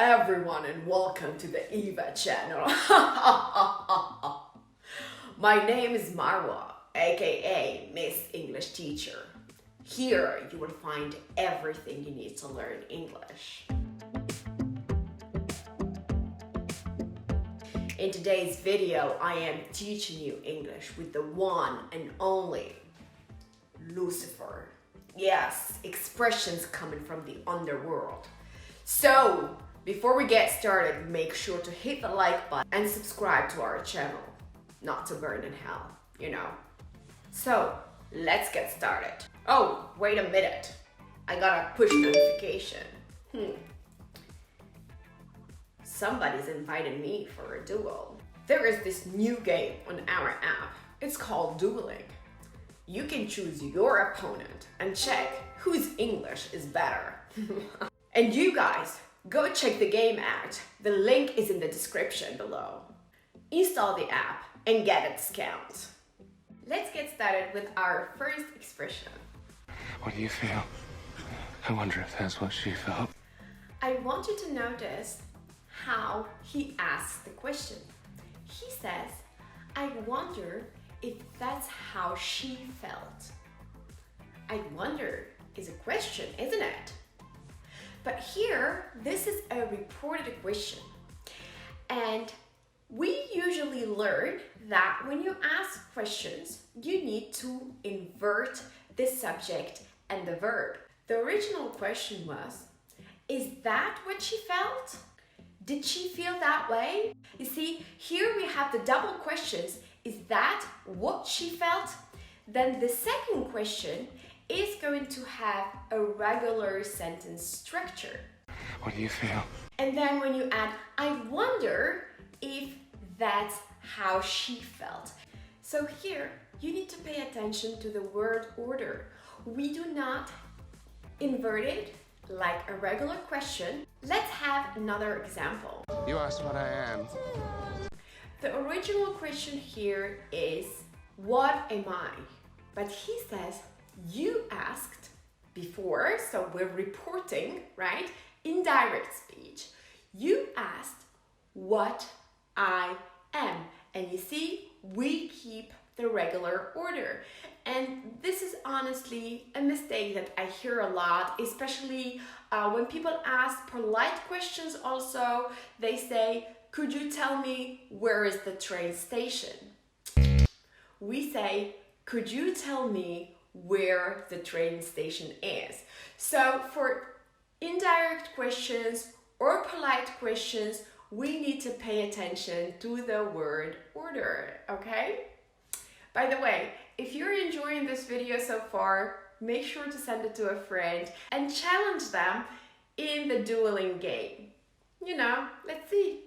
everyone and welcome to the Eva channel. My name is Marwa, aka Miss English Teacher. Here you will find everything you need to learn English. In today's video, I am teaching you English with the one and only Lucifer. Yes, expressions coming from the underworld. So, before we get started, make sure to hit the like button and subscribe to our channel. Not to burn in hell, you know. So, let's get started. Oh, wait a minute. I got a push notification. Somebody's invited me for a duel. There is this new game on our app. It's called dueling. You can choose your opponent and check whose English is better. And you guys, go check the game out. The link is in the description below. Install the app and get a discount. Let's get started with our first expression. What do you feel? I wonder if that's what she felt. I want you to notice how he asks the question. He says, I wonder if that's how she felt. I wonder is a question, isn't it? But here, this is a reported question. And we usually learn that when you ask questions, you need to invert the subject and the verb. The original question was, is that what she felt? Did she feel that way? You see, here we have the double questions. Is that what she felt? Then the second question is going to have a regular sentence structure. What do you feel? And then when you add, I wonder if that's how she felt. So here, you need to pay attention to the word order. We do not invert it like a regular question. Let's have another example. You asked what I am. The original question here is, what am I? But he says, you asked before, so we're reporting, right? Indirect speech. You asked what I am. And you see, we keep the regular order. And this is honestly a mistake that I hear a lot, especially when people ask polite questions also. They say, could you tell me where is the train station? We say, could you tell me where the train station is? So for indirect questions or polite questions, we need to pay attention to the word order, okay? By the way, if you're enjoying this video so far, make sure to send it to a friend and challenge them in the dueling game. You know, let's see.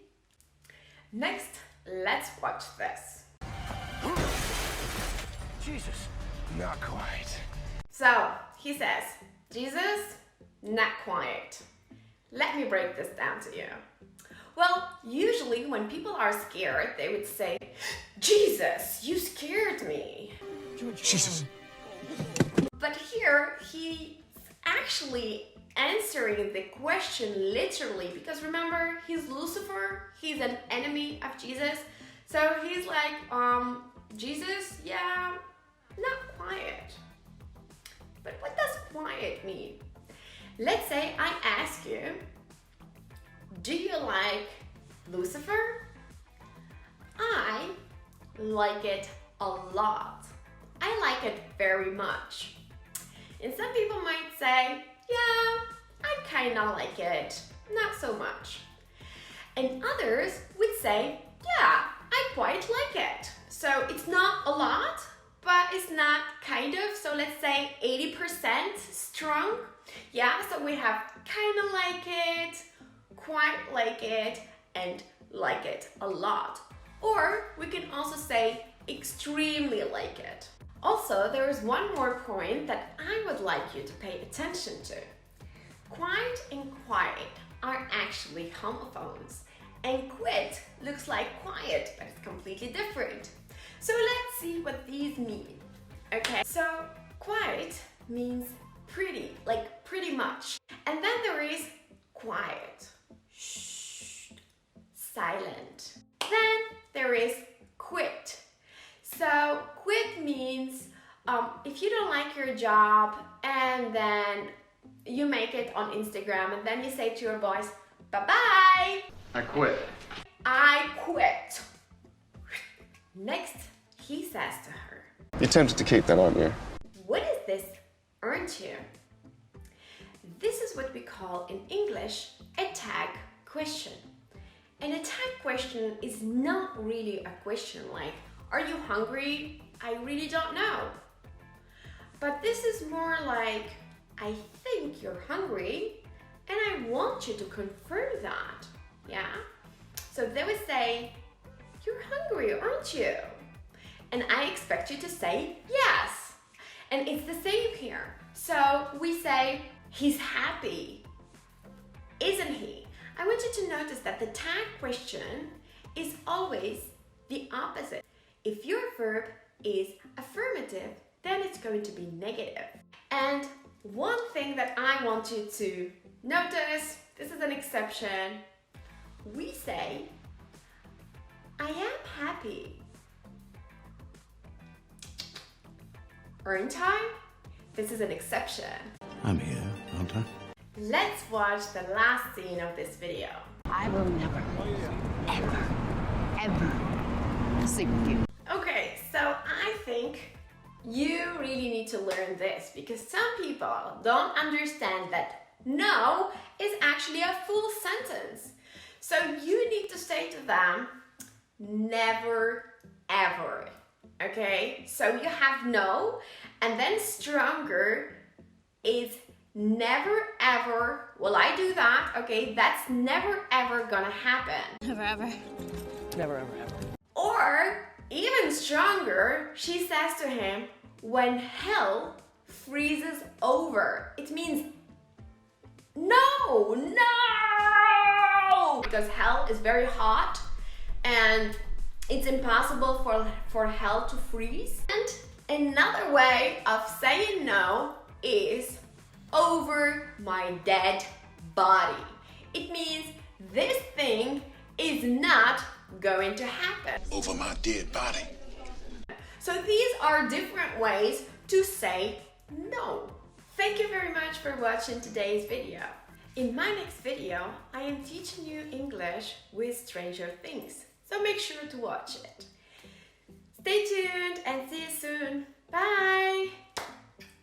Next, let's watch this. Jesus, not quite. So, he says, Jesus, not quite. Let me break this down to you. Well, usually when people are scared, they would say, Jesus, you scared me. Jesus. But here, he's actually answering the question literally, because remember, he's Lucifer, he's an enemy of Jesus. So he's like, Jesus, yeah, not quiet. But what does quiet mean? Let's say I ask you, do you like Lucifer? I like it a lot. I like it very much. And some people might say, yeah, I kind of like it, not so much. And others would say, yeah, I quite like it. So it's not a lot, but it's not kind of. So let's say 80% strong. Yeah, so we have kind of like it, quite like it, and like it a lot. Or we can also say extremely like it. Also, there is one more point that I would like you to pay attention to. Quite and quiet are actually homophones, and quit looks like quiet, but it's completely different. So let's see what these mean. Okay, so quiet means pretty, like pretty much. And then there is quiet, shh, silent. Then there is quit. So quit means if you don't like your job and then you make it on Instagram and then you say to your boss, bye-bye. I quit. I quit. Next, he says to her, You're tempted to keep that, aren't you? what is this, aren't you? This is what we call in English a tag question. And a tag question is not really a question like, are you hungry? I really don't know. But this is more like, I think you're hungry and I want you to confirm that. Yeah? So they would say, you're hungry, aren't you? And I expect you to say yes. And it's the same here. So we say, he's happy, isn't he? I want you to notice that the tag question is always the opposite. If your verb is affirmative, then it's going to be negative. And one thing that I want you to notice, this is an exception, we say, I am happy. Aren't I? This is an exception. I'm here, aren't I? Let's watch the last scene of this video. I will never, ever sleep with you. Okay, so I think you really need to learn this because some people don't understand that no is actually a full sentence. So you need to say to them, never, ever. Okay, so you have no, and then stronger is never ever will I do that. Okay, that's never ever gonna happen. Never ever. Never, ever, ever. Or even stronger, she says to him, when hell freezes over. It means no, no! Because hell is very hot and it's impossible for hell to freeze. And another way of saying no is over my dead body. It means this thing is not going to happen. Over my dead body. So these are different ways to say no. Thank you very much for watching today's video. In my next video, I am teaching you English with Stranger Things. So make sure to watch it. Stay tuned and see you soon. Bye!